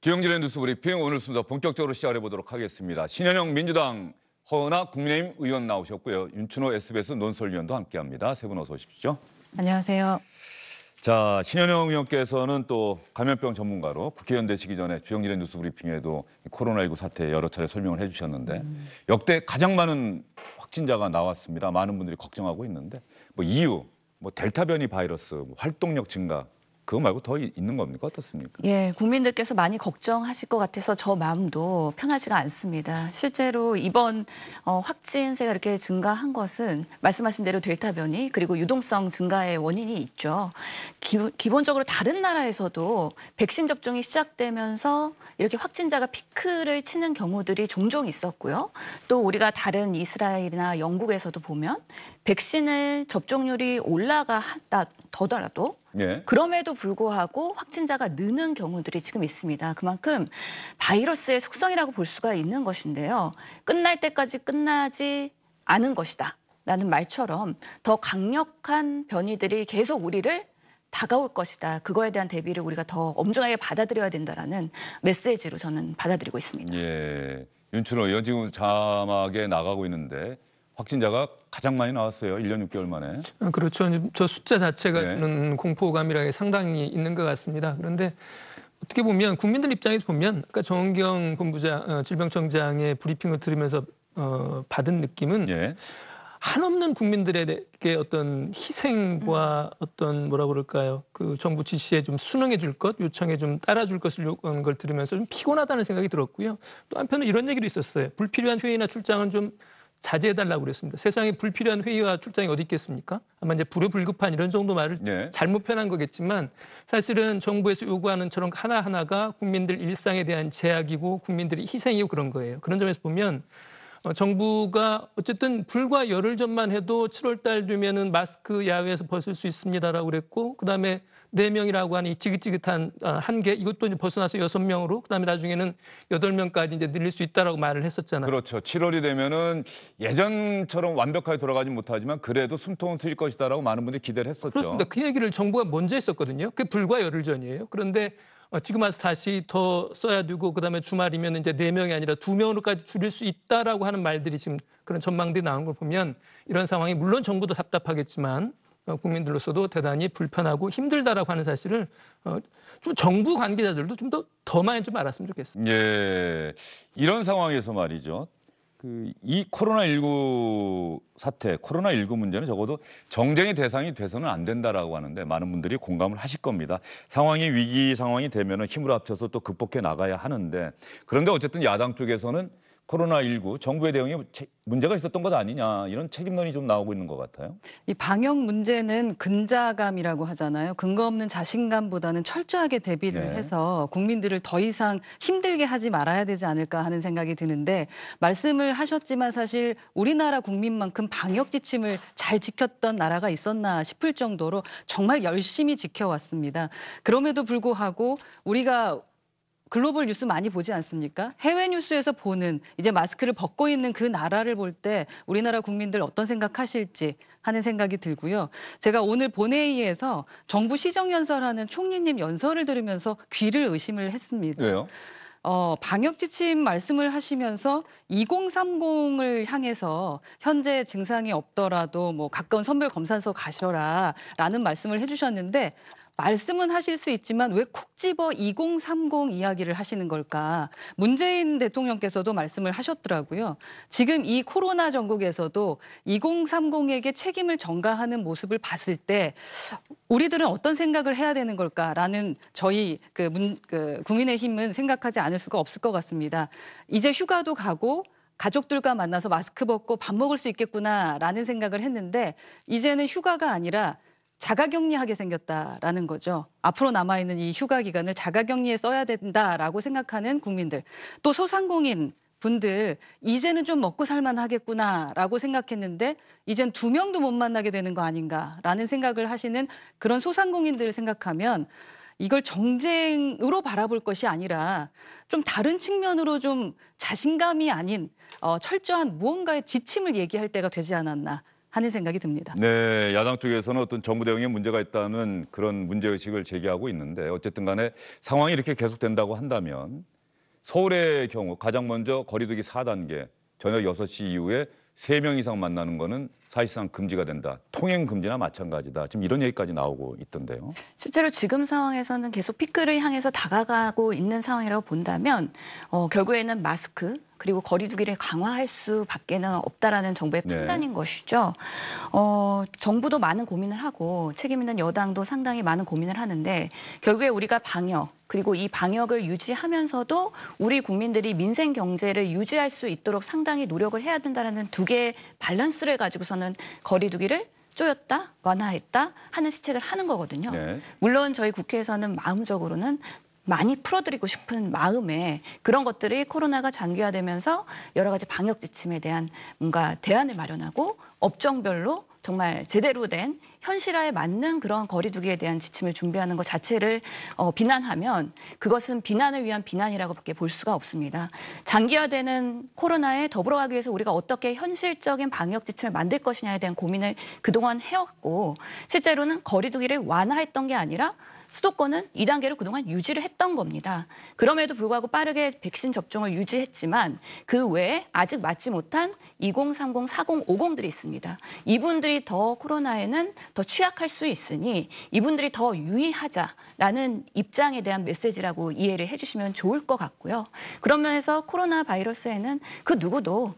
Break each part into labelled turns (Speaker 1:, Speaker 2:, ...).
Speaker 1: 주영진의 뉴스 브리핑 오늘 순서 본격적으로 시작해 보도록 하겠습니다. 신현영 민주당 허은하 국민의힘 의원 나오셨고요. 윤춘호 SBS 논설위원도 함께합니다. 세 분 어서 오십시오.
Speaker 2: 안녕하세요.
Speaker 1: 자, 신현영 의원께서는 또 감염병 전문가로 국회의원 되시기 전에 주영진의 뉴스 브리핑에도 코로나19 사태 여러 차례 설명을 해주셨는데 역대 가장 많은 확진자가 나왔습니다. 많은 분들이 걱정하고 있는데 이유, 델타 변이 바이러스, 활동력 증가 그거 말고 더 있는 겁니까? 어떻습니까?
Speaker 2: 예, 국민들께서 많이 걱정하실 것 같아서 저 마음도 편하지가 않습니다. 실제로 이번 확진세가 이렇게 증가한 것은 말씀하신 대로 델타 변이 그리고 유동성 증가의 원인이 있죠. 기본적으로 다른 나라에서도 백신 접종이 시작되면서 이렇게 확진자가 피크를 치는 경우들이 종종 있었고요. 또 우리가 다른 이스라엘이나 영국에서도 보면 백신의 접종률이 올라가더라도
Speaker 1: 예.
Speaker 2: 그럼에도 불구하고 확진자가 느는 경우들이 지금 있습니다. 그만큼 바이러스의 속성이라고 볼 수가 있는 것인데요. 끝날 때까지 끝나지 않은 것이다 라는 말처럼 더 강력한 변이들이 계속 우리를 다가올 것이다. 그거에 대한 대비를 우리가 더 엄중하게 받아들여야 된다라는 메시지로 저는 받아들이고 있습니다.
Speaker 1: 예, 윤춘호 의원 지금 자막에 나가고 있는데 확진자가 가장 많이 나왔어요. 1년 6개월 만에.
Speaker 3: 그렇죠. 저 숫자 자체가
Speaker 1: 네.
Speaker 3: 주는 공포감이라는 게 상당히 있는 것 같습니다. 그런데 어떻게 보면 국민들 입장에서 보면 아까 정은경 본부장, 질병청장의 브리핑을 들으면서 받은 느낌은
Speaker 1: 예.
Speaker 3: 한없는 국민들에게 어떤 희생과 어떤 뭐라 그럴까요? 그 정부 지시에 좀 순응해 줄 것, 요청에 좀 따라줄 것을 요구하는 걸 들으면서 좀 피곤하다는 생각이 들었고요. 또 한편으로 이런 얘기도 있었어요. 불필요한 회의나 출장은 좀 자제해달라고 그랬습니다. 세상에 불필요한 회의와 출장이 어디 있겠습니까? 아마 이제 불효불급한 이런 정도 말을
Speaker 1: 네.
Speaker 3: 잘못 표현한 거겠지만 사실은 정부에서 요구하는 저런 하나하나가 국민들 일상에 대한 제약이고 국민들의 희생이고 그런 거예요. 그런 점에서 보면 정부가 어쨌든 불과 열흘 전만 해도 7월 달 되면은 마스크 야외에서 벗을 수 있습니다라고 그랬고 그다음에 4명이라고 하는 이 지긋지긋한 한계 이것도 이제 벗어나서 6명으로 그다음에 나중에는 8명까지 이제 늘릴 수 있다라고 말을 했었잖아요.
Speaker 1: 그렇죠. 7월이 되면은 예전처럼 완벽하게 돌아가지 못하지만 그래도 숨통은 트일 것이다라고 많은 분들이 기대를 했었죠.
Speaker 3: 그렇습니다. 그 얘기를 정부가 먼저 했었거든요. 그게 불과 열흘 전이에요. 그런데 지금 와서 다시 더 써야 되고 그다음에 주말이면 이제 4명이 아니라 2명으로까지 줄일 수 있다라고 하는 말들이 지금 그런 전망들이 나온 걸 보면 이런 상황이 물론 정부도 답답하겠지만 국민들로서도 대단히 불편하고 힘들다라고 하는 사실을 좀 정부 관계자들도 좀 더 많이 좀 알았으면 좋겠습니다.
Speaker 1: 예, 이런 상황에서 말이죠. 이 코로나19 사태, 코로나19 문제는 적어도 정쟁의 대상이 돼서는 안 된다라고 하는데 많은 분들이 공감을 하실 겁니다. 상황이 위기 상황이 되면은 힘을 합쳐서 또 극복해 나가야 하는데 그런데 어쨌든 야당 쪽에서는 코로나19 정부의 대응에 문제가 있었던 것 아니냐 이런 책임론이 좀 나오고 있는 것 같아요.
Speaker 2: 이 방역 문제는 근자감이라고 하잖아요. 근거 없는 자신감보다는 철저하게 대비를
Speaker 1: 네.
Speaker 2: 해서 국민들을 더 이상 힘들게 하지 말아야 되지 않을까 하는 생각이 드는데 말씀을 하셨지만 사실 우리나라 국민만큼 방역 지침을 잘 지켰던 나라가 있었나 싶을 정도로 정말 열심히 지켜왔습니다. 그럼에도 불구하고 우리가 글로벌 뉴스 많이 보지 않습니까? 해외 뉴스에서 보는 이제 마스크를 벗고 있는 그 나라를 볼 때 우리나라 국민들 어떤 생각하실지 하는 생각이 들고요. 제가 오늘 본회의에서 정부 시정연설하는 총리님 연설을 들으면서 귀를 의심을 했습니다.
Speaker 1: 왜요?
Speaker 2: 방역 지침 말씀을 하시면서 2030을 향해서 현재 증상이 없더라도 가까운 선별검사소 가셔라라는 말씀을 해주셨는데 말씀은 하실 수 있지만 왜 콕 집어 2030 이야기를 하시는 걸까? 문재인 대통령께서도 말씀을 하셨더라고요. 지금 이 코로나 전국에서도 2030에게 책임을 전가하는 모습을 봤을 때 우리들은 어떤 생각을 해야 되는 걸까라는 저희 국민의힘은 생각하지 않을 수가 없을 것 같습니다. 이제 휴가도 가고 가족들과 만나서 마스크 벗고 밥 먹을 수 있겠구나라는 생각을 했는데 이제는 휴가가 아니라 자가격리하게 생겼다라는 거죠. 앞으로 남아있는 이 휴가 기간을 자가격리에 써야 된다라고 생각하는 국민들. 또 소상공인 분들 이제는 좀 먹고 살만하겠구나라고 생각했는데 이젠 2명도 못 만나게 되는 거 아닌가라는 생각을 하시는 그런 소상공인들을 생각하면 이걸 정쟁으로 바라볼 것이 아니라 좀 다른 측면으로 좀 자신감이 아닌 철저한 무언가의 지침을 얘기할 때가 되지 않았나 하는 생각이 듭니다.
Speaker 1: 네, 야당 쪽에서는 어떤 정부 대응에 문제가 있다는 그런 문제의식을 제기하고 있는데 어쨌든 간에 상황이 이렇게 계속된다고 한다면 서울의 경우 가장 먼저 거리두기 4단계, 저녁 6시 이후에 3명 이상 만나는 거는 사실상 금지가 된다. 통행 금지나 마찬가지다. 지금 이런 얘기까지 나오고 있던데요.
Speaker 4: 실제로 지금 상황에서는 계속 피크를 향해서 다가가고 있는 상황이라고 본다면 결국에는 마스크 그리고 거리 두기를 강화할 수밖에는 없다라는 정부의
Speaker 1: 네.
Speaker 4: 판단인 것이죠. 정부도 많은 고민을 하고 책임 있는 여당도 상당히 많은 고민을 하는데 결국에 우리가 방역 그리고 이 방역을 유지하면서도 우리 국민들이 민생 경제를 유지할 수 있도록 상당히 노력을 해야 된다는 두 개의 밸런스를 가지고서는 거리 두기를 쪼였다, 완화했다 하는 시책을 하는 거거든요.
Speaker 1: 네.
Speaker 4: 물론 저희 국회에서는 마음적으로는 많이 풀어드리고 싶은 마음에 그런 것들이 코로나가 장기화되면서 여러 가지 방역 지침에 대한 뭔가 대안을 마련하고 업종별로 정말 제대로 된 현실화에 맞는 그런 거리두기에 대한 지침을 준비하는 것 자체를 비난하면 그것은 비난을 위한 비난이라고밖에 볼 수가 없습니다. 장기화되는 코로나에 더불어가기 위해서 우리가 어떻게 현실적인 방역 지침을 만들 것이냐에 대한 고민을 그동안 해왔고 실제로는 거리두기를 완화했던 게 아니라 수도권은 2단계로 그동안 유지를 했던 겁니다. 그럼에도 불구하고 빠르게 백신 접종을 유지했지만 그 외에 아직 맞지 못한 2030, 40, 50들이 있습니다. 이분들이 더 코로나에는 더 취약할 수 있으니 이분들이 더 유의하자라는 입장에 대한 메시지라고 이해를 해주시면 좋을 것 같고요. 그런 면에서 코로나 바이러스에는 그 누구도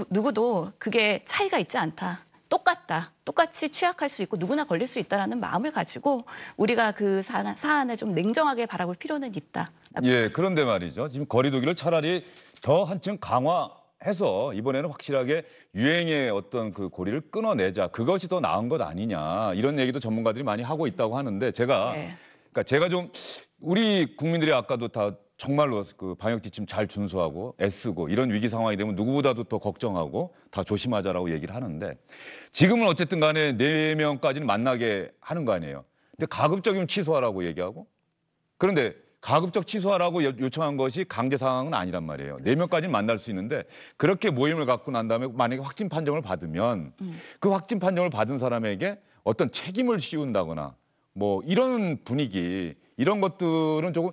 Speaker 4: 누구도 그게 차이가 있지 않다. 똑같다. 똑같이 취약할 수 있고 누구나 걸릴 수 있다는 마음을 가지고 우리가 그 사안을 좀 냉정하게 바라볼 필요는 있다.
Speaker 1: 예, 그런데 말이죠. 지금 거리두기를 차라리 더 한층 강화해서 이번에는 확실하게 유행의 어떤 그 고리를 끊어내자. 그것이 더 나은 것 아니냐. 이런 얘기도 전문가들이 많이 하고 있다고 하는데 그러니까 제가 좀 우리 국민들이 아까도 다 정말로 그 방역 지침 잘 준수하고 애쓰고 이런 위기 상황이 되면 누구보다도 더 걱정하고 다 조심하자라고 얘기를 하는데 지금은 어쨌든 간에 4명까지는 만나게 하는 거 아니에요. 근데 가급적이면 취소하라고 얘기하고 그런데 가급적 취소하라고 요청한 것이 강제 상황은 아니란 말이에요. 4명까지는 만날 수 있는데 그렇게 모임을 갖고 난 다음에 만약에 확진 판정을 받으면 그 확진 판정을 받은 사람에게 어떤 책임을 씌운다거나 뭐 이런 분위기 이런 것들은 조금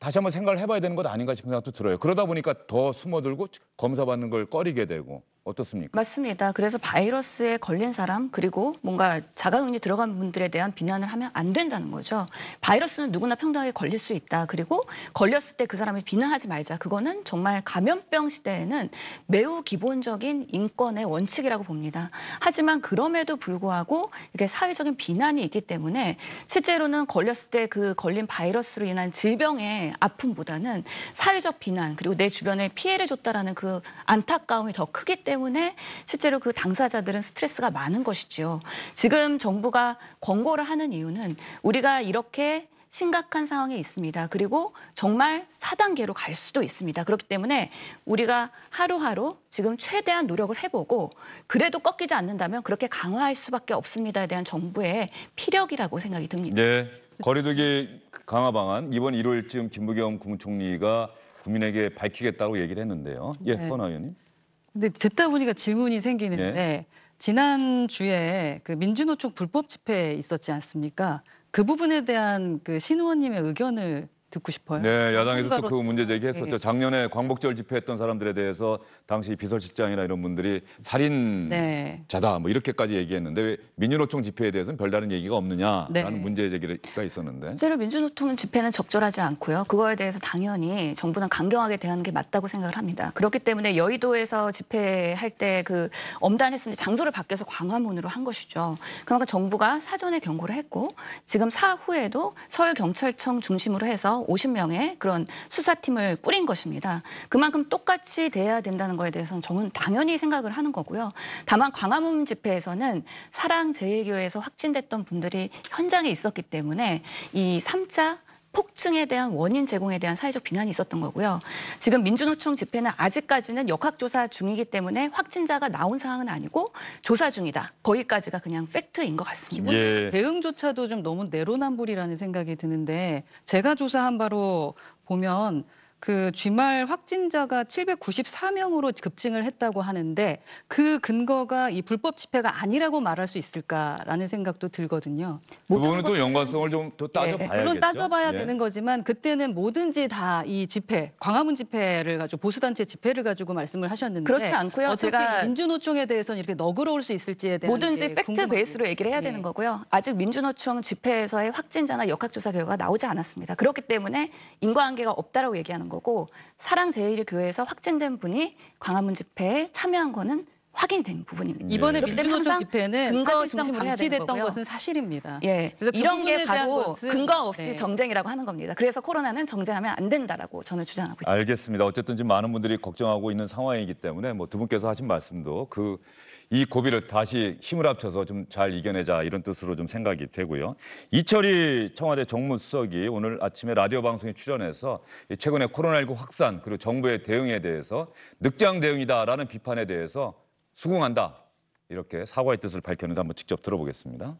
Speaker 1: 다시 한번 생각을 해봐야 되는 것 아닌가 싶은 생각도 들어요. 그러다 보니까 더 숨어들고 검사받는 걸 꺼리게 되고 어떻습니까?
Speaker 4: 맞습니다. 그래서 바이러스에 걸린 사람 그리고 뭔가 자가격리 들어간 분들에 대한 비난을 하면 안 된다는 거죠. 바이러스는 누구나 평등하게 걸릴 수 있다. 그리고 걸렸을 때 그 사람을 비난하지 말자. 그거는 정말 감염병 시대에는 매우 기본적인 인권의 원칙이라고 봅니다. 하지만 그럼에도 불구하고 이게 사회적인 비난이 있기 때문에 실제로는 걸렸을 때 그 걸린 바이러스로 인한 질병의 아픔보다는 사회적 비난 그리고 내 주변에 피해를 줬다라는 그 안타까움이 더 크기 때문에 실제로 그 당사자들은 스트레스가 많은 것이죠. 지금 정부가 권고를 하는 이유는 우리가 이렇게 심각한 상황에 있습니다. 그리고 정말 4단계로 갈 수도 있습니다. 그렇기 때문에 우리가 하루하루 지금 최대한 노력을 해보고 그래도 꺾이지 않는다면 그렇게 강화할 수밖에 없습니다에 대한 정부의 피력이라고 생각이 듭니다.
Speaker 1: 네, 거리두기 강화 방안 이번 1월쯤 김부겸 국무총리가 국민에게 밝히겠다고 얘기를 했는데요. 예,
Speaker 2: 네.
Speaker 1: 권하 의원님.
Speaker 2: 근데 듣다 보니까 질문이 생기는데 지난주에 그 민주노총 불법 집회 있었지 않습니까? 그 부분에 대한 그 신 의원님의 의견을 듣고 싶어요.
Speaker 1: 네, 야당에서 또 그
Speaker 2: 전문가로서.
Speaker 1: 문제 제기했었죠.
Speaker 2: 네.
Speaker 1: 작년에 광복절 집회했던 사람들에 대해서 당시 비서실장이나 이런 분들이 살인자다 뭐 이렇게까지 얘기했는데 왜 민주노총 집회에 대해서는 별다른 얘기가 없느냐라는
Speaker 2: 네.
Speaker 1: 문제 제기가 있었는데.
Speaker 4: 실제로 민주노총 집회는 적절하지 않고요. 그거에 대해서 당연히 정부는 강경하게 대하는 게 맞다고 생각을 합니다. 그렇기 때문에 여의도에서 집회할 때 그 엄단했는데 장소를 바뀌어서 광화문으로 한 것이죠. 그러니까 정부가 사전에 경고를 했고 지금 사후에도 서울경찰청 중심으로 해서 50명의 그런 수사팀을 꾸린 것입니다. 그만큼 똑같이 대해야 된다는 거에 대해서는 저는 당연히 생각을 하는 거고요. 다만 광화문 집회에서는 사랑제일교회에서 확진됐던 분들이 현장에 있었기 때문에 이 3차 폭증에 대한 원인 제공에 대한 사회적 비난이 있었던 거고요. 지금 민주노총 집회는 아직까지는 역학조사 중이기 때문에 확진자가 나온 상황은 아니고 조사 중이다. 거기까지가 그냥 팩트인 것 같습니다.
Speaker 1: 예.
Speaker 2: 대응조차도 좀 너무 내로남불이라는 생각이 드는데 제가 조사한 바로 보면 그 주말 확진자가 794명으로 급증을 했다고 하는데 그 근거가 이 불법 집회가 아니라고 말할 수 있을까라는 생각도 들거든요.
Speaker 1: 그 부분은 또 연관성을 좀 더 따져봐야겠죠.
Speaker 2: 물론 따져봐야
Speaker 1: 예.
Speaker 2: 되는 거지만 그때는 뭐든지 다 이 집회, 광화문 집회를 가지고 보수단체 집회를 가지고 말씀을 하셨는데
Speaker 4: 그렇지 않고요.
Speaker 2: 어떻게
Speaker 4: 제가
Speaker 2: 민주노총에 대해서는 이렇게 너그러울 수 있을지에 대한
Speaker 4: 뭐든지
Speaker 2: 게
Speaker 4: 팩트
Speaker 2: 궁금합니다.
Speaker 4: 베이스로 얘기를 해야 되는 거고요. 아직 민주노총 집회에서의 확진자나 역학조사 결과가 나오지 않았습니다. 그렇기 때문에 인과관계가 없다라고 얘기하는 거고 사랑제일교회에서 확진된 분이 광화문 집회에 참여한 거는 확인이 된 부분입니다.
Speaker 2: 이번에
Speaker 4: 그렇기 때문에
Speaker 2: 민주노총
Speaker 4: 항상
Speaker 2: 집회는
Speaker 4: 근거
Speaker 2: 사실상
Speaker 4: 중심으로 해야 되는
Speaker 2: 방치됐던
Speaker 4: 거고요.
Speaker 2: 것은 사실입니다.
Speaker 4: 예,
Speaker 2: 그래서 그
Speaker 4: 이런 게
Speaker 2: 부분에 대한
Speaker 4: 바로
Speaker 2: 것은
Speaker 4: 근거 없이
Speaker 2: 네.
Speaker 4: 정쟁이라고 하는 겁니다. 그래서 코로나는 정쟁하면 안 된다라고 저는 주장하고 있습니다.
Speaker 1: 알겠습니다. 어쨌든 지금 많은 분들이 걱정하고 있는 상황이기 때문에 뭐 두 분께서 하신 말씀도 이 고비를 다시 힘을 합쳐서 좀 잘 이겨내자 이런 뜻으로 좀 생각이 되고요. 이철희 청와대 정무수석이 오늘 아침에 라디오 방송에 출연해서 최근에 코로나19 확산 그리고 정부의 대응에 대해서 늑장 대응이다라는 비판에 대해서 수긍한다. 이렇게 사과의 뜻을 밝혔는데 한번 직접 들어보겠습니다.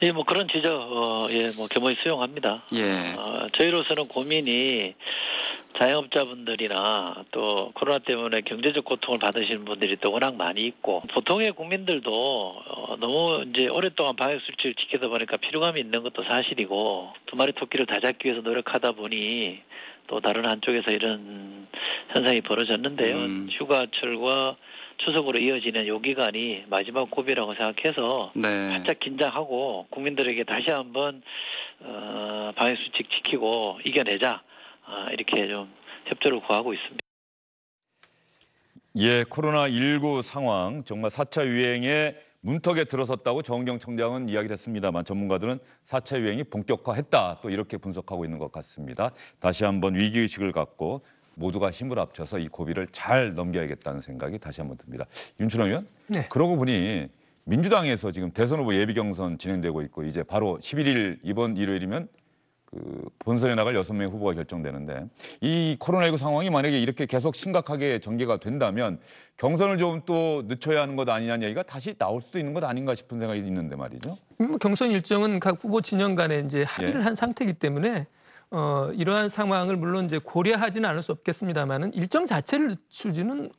Speaker 5: 예, 뭐 그런 지적, 뭐 겸허히 수용합니다.
Speaker 6: 예.
Speaker 5: 저희로서는 고민이 자영업자분들이나 또 코로나 때문에 경제적 고통을 받으시는 분들이 또 워낙 많이 있고 보통의 국민들도 너무 이제 오랫동안 방역 수칙을 지키다 보니까 피로감이 있는 것도 사실이고 두 마리 토끼를 다 잡기 위해서 노력하다 보니 또 다른 한쪽에서 이런 현상이 벌어졌는데요. 휴가철과 추석으로 이어지는 요 기간이 마지막 고비라고 생각해서
Speaker 6: 네.
Speaker 5: 바짝 긴장하고 국민들에게 다시 한번 방역 수칙 지키고 이겨내자 이렇게 좀 협조를 구하고 있습니다.
Speaker 1: 예, 코로나19 상황 정말 4차 유행에 문턱에 들어섰다고 정은경 청장은 이야기를 했습니다만 전문가들은 4차 유행이 본격화했다 또 이렇게 분석하고 있는 것 같습니다. 다시 한번 위기의식을 갖고 모두가 힘을 합쳐서 이 고비를 잘 넘겨야겠다는 생각이 다시 한번 듭니다. 윤춘호 의원,
Speaker 3: 네.
Speaker 1: 그러고 보니 민주당에서 지금 대선 후보 예비 경선 진행되고 있고 이제 바로 11일 이번 일요일이면 그 본선에 나갈 6명의 후보가 결정되는데 이 코로나19 상황이 만약에 이렇게 계속 심각하게 전개가 된다면 경선을 좀 또 늦춰야 하는 것 아니냐는 얘기가 다시 나올 수도 있는 것 아닌가 싶은 생각이 있는데 말이죠.
Speaker 3: 경선 일정은 각 후보 진영 간에 이제 합의를
Speaker 1: 예.
Speaker 3: 한 상태이기 때문에 이러한 상황을 물론 이제 고려하지는 않을 수 없겠습니다만은 일정 자체를 늦추지는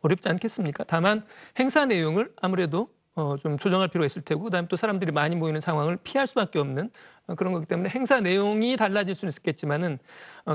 Speaker 3: 어렵지 않겠습니까? 다만 행사 내용을 아무래도 좀 조정할 필요가 있을 테고 그다음에 또 사람들이 많이 모이는 상황을 피할 수밖에 없는 그런 거기 때문에 행사 내용이 달라질 수는 있겠지만은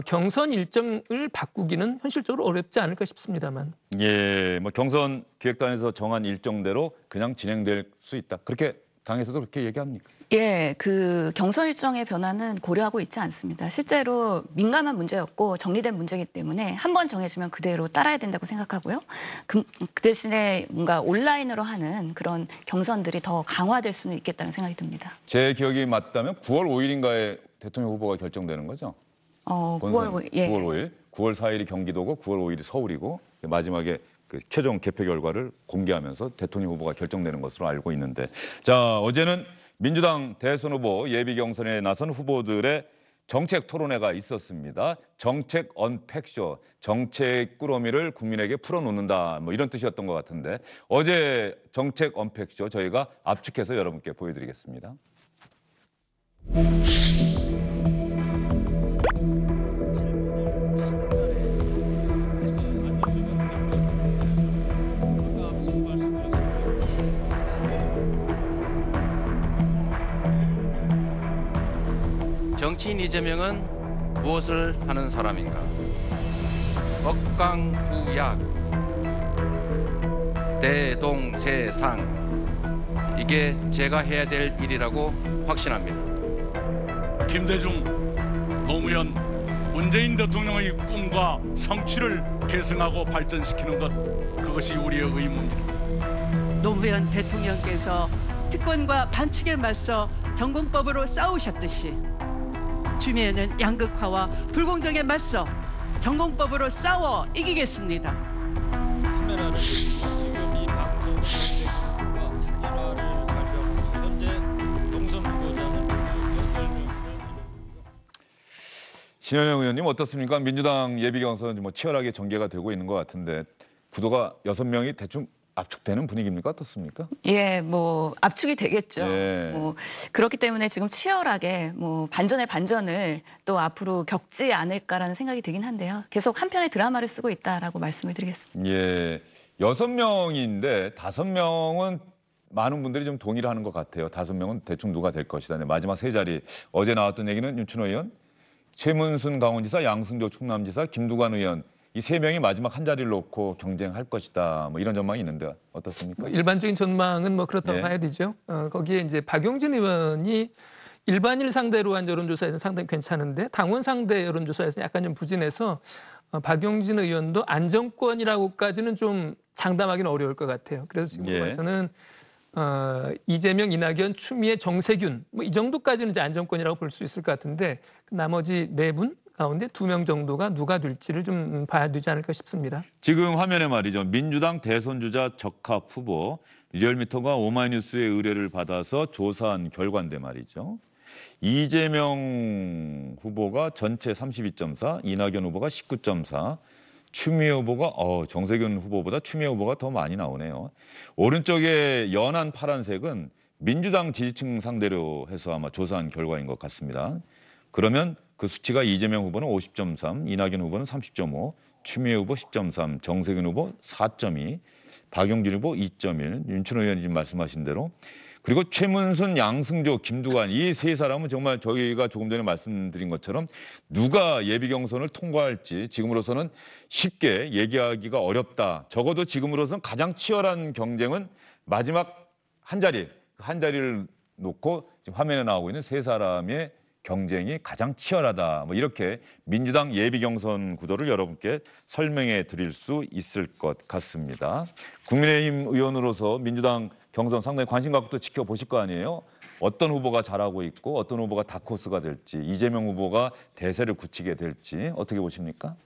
Speaker 3: 경선 일정을 바꾸기는 현실적으로 어렵지 않을까 싶습니다만.
Speaker 1: 예, 뭐 경선 기획단에서 정한 일정대로 그냥 진행될 수 있다. 그렇게 당에서도 그렇게 얘기합니까?
Speaker 4: 예, 그 경선 일정의 변화는 고려하고 있지 않습니다. 실제로 민감한 문제였고 정리된 문제이기 때문에 한 번 정해지면 그대로 따라야 된다고 생각하고요. 그 대신에 뭔가 온라인으로 하는 그런 경선들이 더 강화될 수는 있겠다는 생각이 듭니다.
Speaker 1: 제 기억이 맞다면 9월 5일인가에 대통령 후보가 결정되는 거죠?
Speaker 4: 9월 5일. 예.
Speaker 1: 9월 5일, 9월 4일이 경기도고 9월 5일이 서울이고 마지막에 그 최종 개표 결과를 공개하면서 대통령 후보가 결정되는 것으로 알고 있는데 자 어제는 민주당 대선 후보 예비 경선에 나선 후보들의 정책 토론회가 있었습니다. 정책 언팩쇼, 정책 꾸러미를 국민에게 풀어놓는다 뭐 이런 뜻이었던 것 같은데 어제 정책 언팩쇼 저희가 압축해서 여러분께 보여드리겠습니다.
Speaker 6: 정치인 이재명은 무엇을 하는 사람인가? 억강부약, 대동세상. 이게 제가 해야 될 일이라고 확신합니다.
Speaker 7: 김대중, 노무현, 문재인 대통령의 꿈과 성취를 계승하고 발전시키는 것, 그것이 우리의 의무입니다.
Speaker 8: 노무현 대통령께서 특권과 반칙에 맞서 정공법으로 싸우셨듯이 추미애는 양극화와 불공정에 맞서 정공법으로 싸워 이기겠습니다.
Speaker 9: 카메라를 지금 이 방송 선택과 단일화를 가려고 현재 경선 후보자는 8명.
Speaker 1: 신현영 의원님 어떻습니까? 민주당 예비 경선 뭐 치열하게 전개가 되고 있는 것 같은데 구도가 6명이 대충 압축되는 분위기입니까? 어떻습니까?
Speaker 4: 예, 뭐 압축이 되겠죠.
Speaker 1: 예.
Speaker 4: 뭐 그렇기 때문에 지금 치열하게 뭐 반전의 반전을 또 앞으로 겪지 않을까라는 생각이 들긴 한데요. 계속 한 편의 드라마를 쓰고 있다라고 말씀을 드리겠습니다.
Speaker 1: 예, 6명인데 5명은 많은 분들이 좀 동의를 하는 것 같아요. 5명은 대충 누가 될 것이다. 마지막 세 자리. 어제 나왔던 얘기는 윤춘호 의원, 최문순 강원지사, 양승조 충남지사, 김두관 의원 이 3명이 마지막 한 자리를 놓고 경쟁할 것이다. 뭐 이런 전망이 있는데 어떻습니까?
Speaker 3: 일반적인 전망은 뭐 그렇다고
Speaker 1: 예.
Speaker 3: 봐야 되죠. 거기에 이제 박용진 의원이 일반인을 상대로 한 여론조사에서는 상당히 괜찮은데 당원 상대 여론조사에서는 약간 좀 부진해서 박용진 의원도 안정권이라고까지는 좀 장담하기는 어려울 것 같아요. 그래서 지금
Speaker 1: 예.
Speaker 3: 봐서는 이재명, 이낙연, 추미애, 정세균 뭐 이 정도까지는 이제 안정권이라고 볼 수 있을 것 같은데 나머지 4분 가운데 2명 정도가 누가 될지를 좀 봐야 되지 않을까 싶습니다.
Speaker 1: 지금 화면에 말이죠. 민주당 대선 주자 적합 후보 리얼미터가 오마이뉴스의 의뢰를 받아서 조사한 결과인데 말이죠. 이재명 후보가 전체 32.4, 이낙연 후보가 19.4, 추미애 후보가 정세균 후보보다 추미애 후보가 더 많이 나오네요. 오른쪽에 연한 파란색은 민주당 지지층 상대로 해서 아마 조사한 결과인 것 같습니다. 그러면 그 수치가 이재명 후보는 50.3, 이낙연 후보는 30.5, 추미애 후보 10.3, 정세균 후보 4.2, 박용진 후보 2.1, 윤춘호 의원이 지금 말씀하신 대로 그리고 최문순, 양승조, 김두관 이 세 사람은 정말 저희가 조금 전에 말씀드린 것처럼 누가 예비 경선을 통과할지 지금으로서는 쉽게 얘기하기가 어렵다. 적어도 지금으로서는 가장 치열한 경쟁은 마지막 한 자리를 놓고 지금 화면에 나오고 있는 세 사람의 경쟁이 가장 치열하다. 뭐 이렇게 민주당 예비 경선 구도를 여러분께 설명해 드릴 수 있을 것 같습니다. 국민의힘 의원으로서 민주당 경선 상당히 관심 갖고 또 지켜보실 거 아니에요? 어떤 후보가 잘하고 있고 어떤 후보가 다크호스가 될지 이재명 후보가 대세를 굳히게 될지 어떻게 보십니까?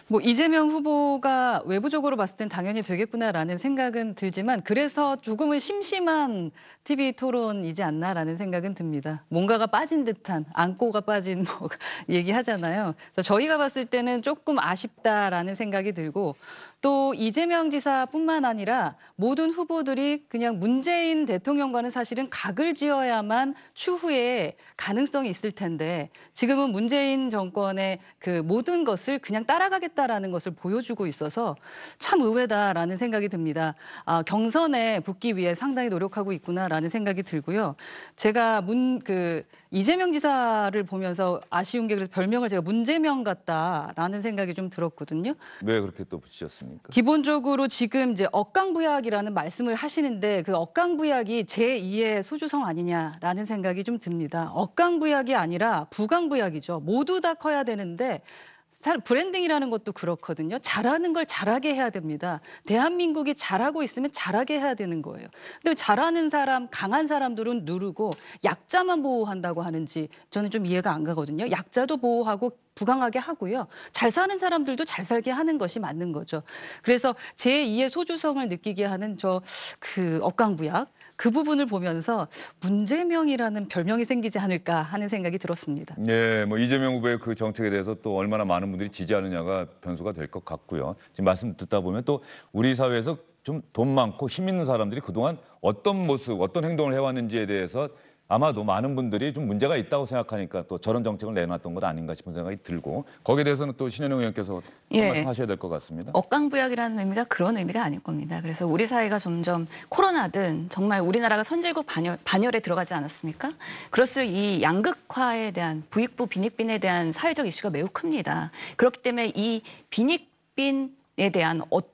Speaker 2: 뭐 이재명 후보가 외부적으로 봤을 땐 당연히 되겠구나라는 생각은 들지만 그래서 조금은 심심한 TV 토론이지 않나라는 생각은 듭니다. 뭔가가 빠진 듯한 안고가 빠진 뭐 얘기하잖아요. 그래서 저희가 봤을 때는 조금 아쉽다라는 생각이 들고 또 이재명 지사뿐만 아니라 모든 후보들이 그냥 문재인 대통령과는 사실은 각을 지어야만 추후에 가능성이 있을 텐데 지금은 문재인 정권의 그 모든 것을 그냥 따라가겠다라는 것을 보여주고 있어서 참 의외다라는 생각이 듭니다. 경선에 붙기 위해 상당히 노력하고 있구나라는 생각이 들고요. 제가 이재명 지사를 보면서 아쉬운 게 그래서 별명을 제가 문재명 같다라는 생각이 좀 들었거든요.
Speaker 1: 왜 그렇게 또 붙이셨습니까?
Speaker 2: 기본적으로 지금 이제 억강부약이라는 말씀을 하시는데 그 억강부약이 제2의 소주성 아니냐라는 생각이 좀 듭니다. 억강부약이 아니라 부강부약이죠. 모두 다 커야 되는데 브랜딩이라는 것도 그렇거든요. 잘하는 걸 잘하게 해야 됩니다. 대한민국이 잘하고 있으면 잘하게 해야 되는 거예요. 근데 잘하는 사람, 강한 사람들은 누르고 약자만 보호한다고 하는지 저는 좀 이해가 안 가거든요. 약자도 보호하고 부강하게 하고요. 잘 사는 사람들도 잘 살게 하는 것이 맞는 거죠. 그래서 제2의 소주성을 느끼게 하는 억강부약 그 부분을 보면서 문재명이라는 별명이 생기지 않을까 하는 생각이 들었습니다.
Speaker 1: 네, 뭐 이재명 후보의 그 정책에 대해서 또 얼마나 많은 분들이 지지하느냐가 변수가 될 것 같고요. 지금 말씀 듣다 보면 또 우리 사회에서 좀 돈 많고 힘 있는 사람들이 그동안 어떤 모습, 어떤 행동을 해왔는지에 대해서 아마도 많은 분들이 좀 문제가 있다고 생각하니까 또 저런 정책을 내놨던 것 아닌가 싶은 생각이 들고 거기에 대해서는 또 신현영 의원께서 말씀하셔야 될 것 같습니다.
Speaker 4: 억강부약이라는 의미가 그런 의미가 아닐 겁니다. 그래서 우리 사회가 점점 코로나든 정말 우리나라가 선진국 반열에 들어가지 않았습니까? 그럴수록 이 양극화에 대한 부익부 빈익빈에 대한 사회적 이슈가 매우 큽니다. 그렇기 때문에 이 빈익빈에 대한 어떤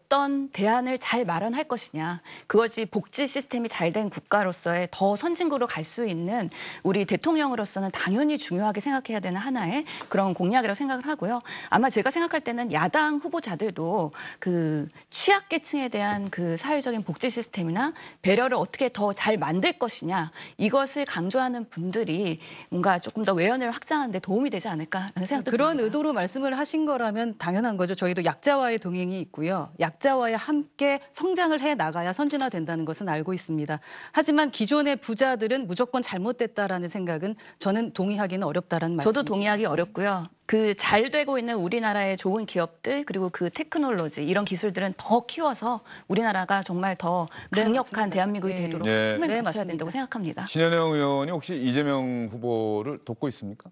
Speaker 4: 대안을 잘 마련할 것이냐. 그것이 복지 시스템이 잘 된 국가로서의 더 선진국으로 갈 수 있는 우리 대통령으로서는 당연히 중요하게 생각해야 되는 하나의 그런 공약이라고 생각을 하고요. 아마 제가 생각할 때는 야당 후보자들도 그 취약계층에 대한 그 사회적인 복지 시스템이나 배려를 어떻게 더 잘 만들 것이냐. 이것을 강조하는 분들이 뭔가 조금 더 외연을 확장하는 데 도움이 되지 않을까라는 생각도
Speaker 2: 그런
Speaker 4: 듭니다.
Speaker 2: 의도로 말씀을 하신 거라면 당연한 거죠. 저희도 약자와의 동행이 있고요. 약자와의 함께 성장을 해 나가야 선진화된다는 것은 알고 있습니다. 하지만 기존의 부자들은 무조건 잘못됐다라는 생각은 저는 동의하기는 어렵다라는 말씀.
Speaker 4: 저도 동의하기 어렵고요. 그 잘 되고 있는 우리나라의 좋은 기업들 그리고 그 테크놀로지 이런 기술들은 더 키워서 우리나라가 정말 더 강력한
Speaker 2: 맞습니다.
Speaker 4: 대한민국이
Speaker 2: 네.
Speaker 4: 되도록
Speaker 1: 네.
Speaker 4: 힘을
Speaker 2: 네,
Speaker 4: 맞춰야
Speaker 2: 맞습니다.
Speaker 4: 된다고 생각합니다.
Speaker 1: 신현영 의원이 혹시 이재명 후보를 돕고 있습니까?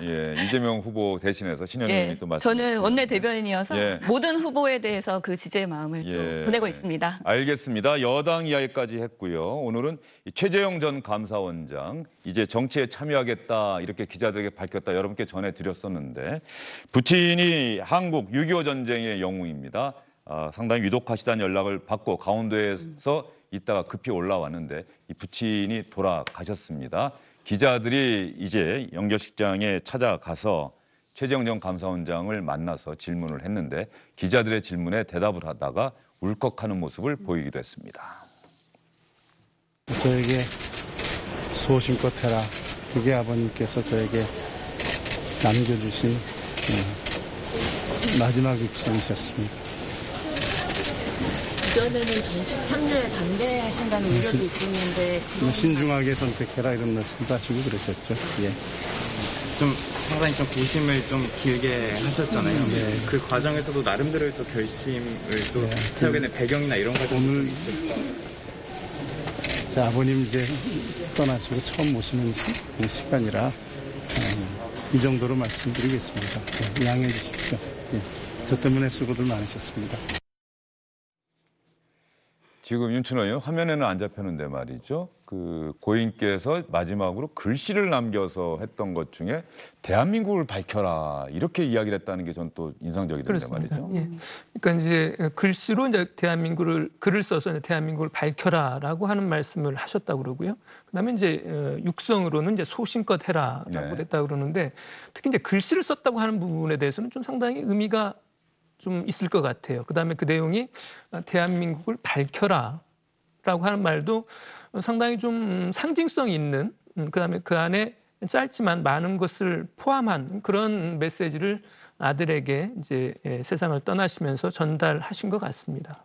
Speaker 1: 예, 이재명 후보 대신해서 신현영
Speaker 4: 예,
Speaker 1: 의원이 또 말씀.
Speaker 4: 저는 원내 대변인이어서
Speaker 1: 예.
Speaker 4: 모든 후보에 대해서 그 지지의 마음을
Speaker 1: 예.
Speaker 4: 또 보내고 있습니다.
Speaker 1: 알겠습니다. 여당 이야기까지 했고요. 오늘은 최재형 전 감사원장 이제 정치에 참여하겠다 이렇게 기자들에게 밝혔다 여러분께 전해드렸었는데 부친이 한국 6.25 전쟁의 영웅입니다. 상당히 위독하시다는 연락을 받고 강원도에서 있다가 급히 올라왔는데 이 부친이 돌아가셨습니다. 기자들이 이제 연결식장에 찾아가서 최재형 전 감사원장을 만나서 질문을 했는데 기자들의 질문에 대답을 하다가 울컥하는 모습을 보이기도 했습니다.
Speaker 10: 저에게 소신껏 해라. 그게 아버님께서 저에게 남겨주신 마지막 육성이셨습니다.
Speaker 11: 그전에는 정치 참여에 반대하신다는 우려도 있었는데
Speaker 10: 신중하게 선택해라 이런 말씀도 하시고 그러셨죠. 예.
Speaker 12: 좀 상당히 좀 고심을 좀 길게 하셨잖아요.
Speaker 10: 네.
Speaker 12: 그 과정에서도 나름대로의 또 결심을 또 세우게 된 배경이나 이런 것들
Speaker 10: 오늘
Speaker 12: 있을까?
Speaker 10: 제 아버님 이제 떠나시고 처음 모시는 시간이라 이 정도로 말씀드리겠습니다. 네, 양해해 주십시오. 예. 저 때문에 수고들 많으셨습니다.
Speaker 1: 지금 윤춘호 의원 화면에는 안 잡혔는데 말이죠. 그 고인께서 마지막으로 글씨를 남겨서 했던 것 중에 대한민국을 밝혀라 이렇게 이야기를 했다는 게 전 또 인상적이던데 말이죠.
Speaker 3: 예. 그러니까 이제 글씨로 이제 글을 써서 이제 대한민국을 밝혀라라고 하는 말씀을 하셨다고 그러고요. 그다음에 이제 육성으로는 이제 소신껏 해라라고
Speaker 1: 네.
Speaker 3: 그랬다고 그러는데 특히 이제 글씨를 썼다고 하는 부분에 대해서는 좀 상당히 의미가 좀 있을 것 같아요. 그다음에 그 내용이 대한민국을 밝혀라라고 하는 말도 상당히 좀 상징성 있는 그다음에 그 안에 짧지만 많은 것을 포함한 그런 메시지를 아들에게 이제 세상을 떠나시면서 전달하신 것 같습니다.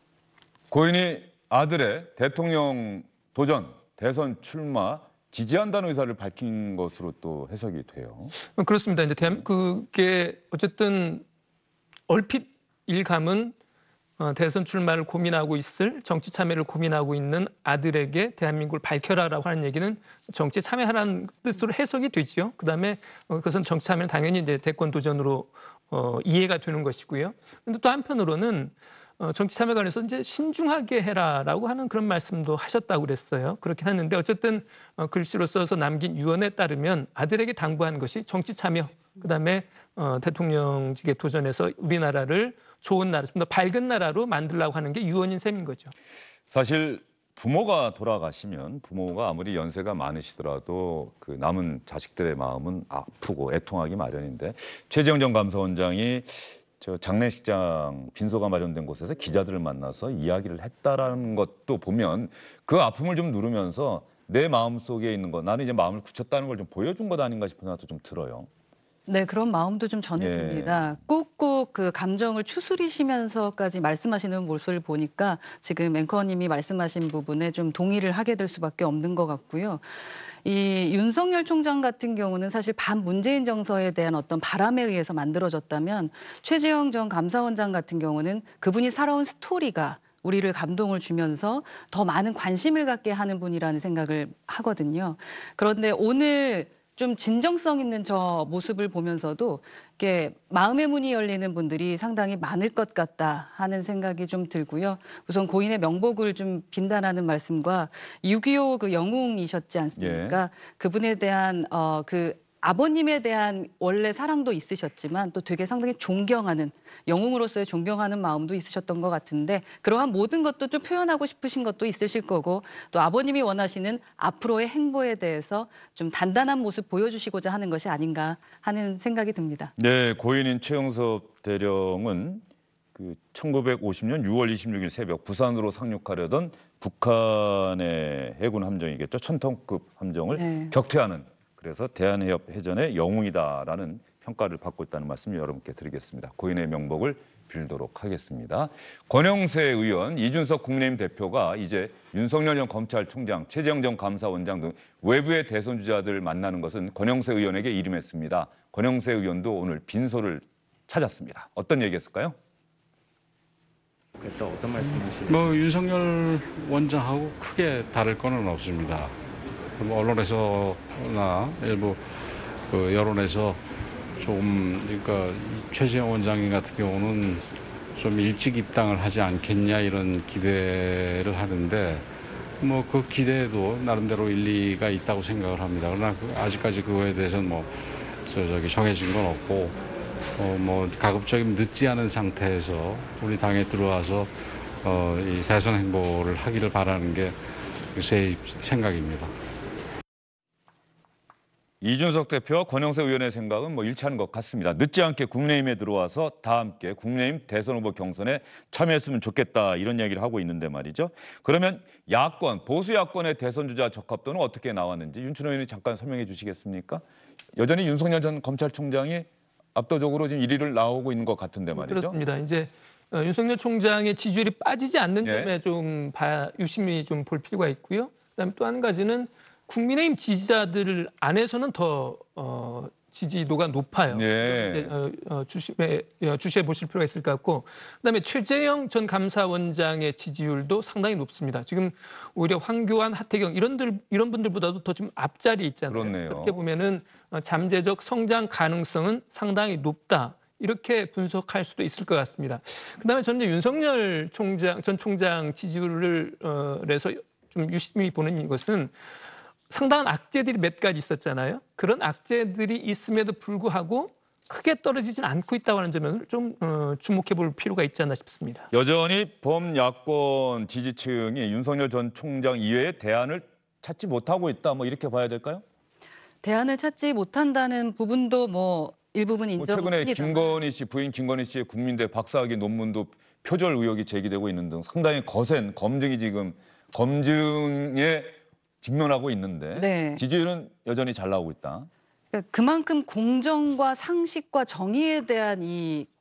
Speaker 3: 고인이
Speaker 1: 아들의 대통령 도전, 대선 출마 지지한다는 의사를 밝힌 것으로 또 해석이 돼요.
Speaker 3: 그렇습니다. 이제 그게 어쨌든 얼핏 일감은 대선 출마를 고민하고 있을 정치 참여를 고민하고 있는 아들에게 대한민국을 밝혀라라고 하는 얘기는 정치 참여하라는 뜻으로 해석이 되죠. 그다음에 그것은 정치 참여는 당연히 이제 대권 도전으로 이해가 되는 것이고요. 그런데 또 한편으로는 정치 참여 관련해서 이제 신중하게 해라라고 하는 그런 말씀도 하셨다고 그랬어요. 그렇긴 했는데 어쨌든 글씨로 써서 남긴 유언에 따르면 아들에게 당부한 것이 정치 참여, 그다음에 대통령직에 도전해서 우리나라를 좋은 나라, 좀 더 밝은 나라로 만들려고 하는 게 유언인 셈인 거죠.
Speaker 1: 사실 부모가 돌아가시면 부모가 아무리 연세가 많으시더라도 그 남은 자식들의 마음은 아프고 애통하기 마련인데 최재형 전 감사원장이 저 장례식장 빈소가 마련된 곳에서 기자들을 만나서 이야기를 했다라는 것도 보면 그 아픔을 좀 누르면서 내 마음 속에 있는 것, 나는 이제 마음을 굳혔다는 걸 좀 보여준 것 아닌가 싶은 생각도 좀 들어요.
Speaker 2: 네, 그런 마음도 좀 전해집니다. 꾹꾹 그 감정을 추스리시면서까지 말씀하시는 모습을 보니까 지금 앵커님이 말씀하신 부분에 좀 동의를 하게 될 수밖에 없는 것 같고요. 이 윤석열 총장 같은 경우는 사실 반문재인 정서에 대한 어떤 바람에 의해서 만들어졌다면 최재형 전 감사원장 같은 경우는 그분이 살아온 스토리가 우리를 감동을 주면서 더 많은 관심을 갖게 하는 분이라는 생각을 하거든요. 그런데 오늘 좀 진정성 있는 저 모습을 보면서도 이렇게 마음의 문이 열리는 분들이 상당히 많을 것 같다 하는 생각이 좀 들고요. 우선 고인의 명복을 좀 빈단하는 말씀과 6.25 그 영웅이셨지 않습니까?
Speaker 1: 예.
Speaker 2: 그분에 대한 그 아버님에 대한 원래 사랑도 있으셨지만 또 되게 상당히 존경하는 영웅으로서의 존경하는 마음도 있으셨던 것 같은데 그러한 모든 것도 좀 표현하고 싶으신 것도 있으실 거고 또 아버님이 원하시는 앞으로의 행보에 대해서 좀 단단한 모습 보여주시고자 하는 것이 아닌가 하는 생각이 듭니다.
Speaker 1: 네, 고인인 최영섭 대령은 그 1950년 6월 26일 새벽 부산으로 상륙하려던 북한의 해군 함정이겠죠. 1000톤급 함정을
Speaker 2: 네.
Speaker 1: 격퇴하는 그래서 대한해협 해전의 영웅이다라는 평가를 받고 있다는 말씀 여러분께 드리겠습니다. 고인의 명복을 빌도록 하겠습니다. 권영세 의원, 이준석 국민의힘 대표가 이제 윤석열 전 검찰총장, 최재형 전 감사원장 등 외부의 대선 주자들 만나는 것은 권영세 의원에게 이름했습니다. 권영세 의원도 오늘 빈소를 찾았습니다. 어떤 얘기했을까요?
Speaker 12: 또 어떤 말씀이실까요?
Speaker 10: 뭐 윤석열 원장하고 크게 다를 거는 없습니다. 뭐 언론에서나 일부 그 여론에서 좀 그러니까 최재형 원장님 같은 경우는 좀 일찍 입당을 하지 않겠냐 이런 기대를 하는데 뭐 그 기대도 나름대로 일리가 있다고 생각을 합니다. 그러나 아직까지 그거에 대해서는 뭐 정해진 건 없고 뭐 가급적이면 늦지 않은 상태에서 우리 당에 들어와서 이 대선 행보를 하기를 바라는 게 제 생각입니다.
Speaker 1: 이준석 대표와 권영세 의원의 생각은 뭐 일치하는 것 같습니다. 늦지 않게 국민의힘에 들어와서 다 함께 국민의힘 대선 후보 경선에 참여했으면 좋겠다 이런 이야기를 하고 있는데 말이죠. 그러면 야권, 보수 야권의 대선 주자 적합도는 어떻게 나왔는지 윤춘호 의원이 잠깐 설명해 주시겠습니까? 여전히 윤석열 전 검찰총장이 압도적으로 지금 1위를 나오고 있는 것 같은데 말이죠.
Speaker 3: 그렇습니다. 이제 윤석열 총장의 지지율이 빠지지 않는 점에 좀 유심히 좀 볼 필요가 있고요. 그다음에 또 한 가지는 국민의힘 지지자들 안에서는 더 지지도가 높아요.
Speaker 1: 네.
Speaker 3: 주시해 보실 필요가 있을 것 같고, 그다음에 최재형 전 감사원장의 지지율도 상당히 높습니다. 지금 오히려 황교안, 하태경 이런 분들보다도 더 좀 앞자리에 있잖아요.
Speaker 1: 그렇네요.
Speaker 3: 그렇게 보면은 잠재적 성장 가능성은 상당히 높다. 이렇게 분석할 수도 있을 것 같습니다. 그다음에 저는 이제 윤석열 전 총장 지지율을 해서 좀 유심히 보는 것은 상당한 악재들이 몇 가지 있었잖아요. 그런 악재들이 있음에도 불구하고 크게 떨어지진 않고 있다고 하는 점을 좀 주목해 볼 필요가 있지 않나 싶습니다.
Speaker 1: 여전히 범야권 지지층이 윤석열 전 총장 이외의 대안을 찾지 못하고 있다. 뭐 이렇게 봐야 될까요?
Speaker 2: 대안을 찾지 못한다는 부분도 뭐 일부분 인정합니다.
Speaker 1: 최근에 김건희 씨, 부인 김건희 씨의 국민대 박사학위 논문도 표절 의혹이 제기되고 있는 등 상당히 거센 검증에 직면하고 있는데
Speaker 2: 네.
Speaker 1: 지지율은 여전히 잘 나오고 있다.
Speaker 2: 그만큼 공정과 상식과 정의에 대한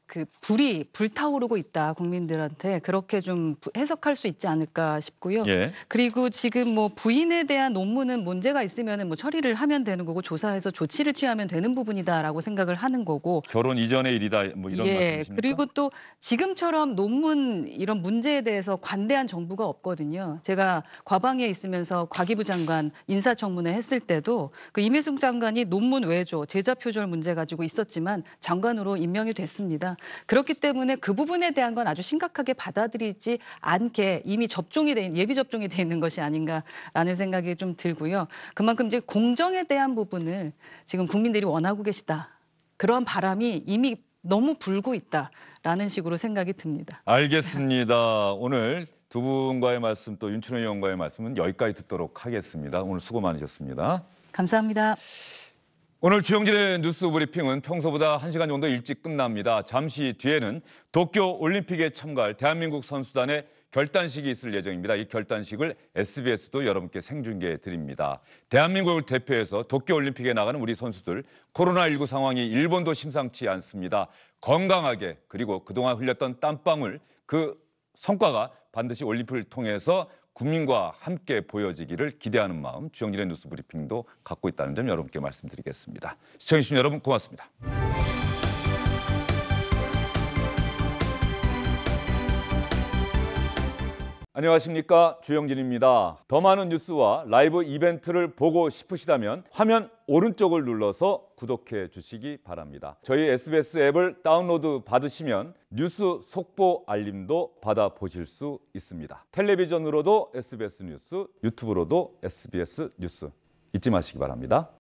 Speaker 2: 그 불이 불타오르고 있다, 국민들한테. 그렇게 좀 해석할 수 있지 않을까 싶고요.
Speaker 1: 예.
Speaker 2: 그리고 지금 뭐 부인에 대한 논문은 문제가 있으면 뭐 처리를 하면 되는 거고 조사해서 조치를 취하면 되는 부분이다라고 생각을 하는 거고.
Speaker 1: 결혼 이전의 일이다 뭐 이런 말씀이십니까?
Speaker 2: 그리고 또 지금처럼 논문 이런 문제에 대해서 관대한 정부가 없거든요. 제가 과방위에 있으면서 과기부 장관 인사청문회 했을 때도 그 임혜숙 장관이 논문 외조, 제자 표절 문제 가지고 있었지만 장관으로 임명이 됐습니다. 그렇기 때문에 그 부분에 대한 건 아주 심각하게 받아들이지 않게 이미 예비 접종이 돼 있는 것이 아닌가라는 생각이 좀 들고요. 그만큼 이제 공정에 대한 부분을 지금 국민들이 원하고 계시다. 그러한 바람이 이미 너무 불고 있다라는 식으로 생각이 듭니다.
Speaker 1: 알겠습니다. 오늘 두 분과의 말씀 또 윤춘호 의원과의 말씀은 여기까지 듣도록 하겠습니다. 오늘 수고 많으셨습니다.
Speaker 2: 감사합니다.
Speaker 1: 오늘 주영진의 뉴스 브리핑은 평소보다 1시간 정도 일찍 끝납니다. 잠시 뒤에는 도쿄 올림픽에 참가할 대한민국 선수단의 결단식이 있을 예정입니다. 이 결단식을 SBS도 여러분께 생중계해 드립니다. 대한민국을 대표해서 도쿄 올림픽에 나가는 우리 선수들, 코로나19 상황이 일본도 심상치 않습니다. 건강하게 그리고 그동안 흘렸던 땀방울 그 성과가 반드시 올림픽을 통해서 국민과 함께 보여지기를 기대하는 마음 주영진의 뉴스 브리핑도 갖고 있다는 점 여러분께 말씀드리겠습니다. 시청해주신 여러분 고맙습니다. 안녕하십니까, 주영진입니다. 더 많은 뉴스와 라이브 이벤트를 보고 싶으시다면 화면 오른쪽을 눌러서 구독해 주시기 바랍니다. 저희 SBS 앱을 다운로드 받으시면 뉴스 속보 알림도 받아보실 수 있습니다. 텔레비전으로도 SBS 뉴스, 유튜브로도 SBS 뉴스 잊지 마시기 바랍니다.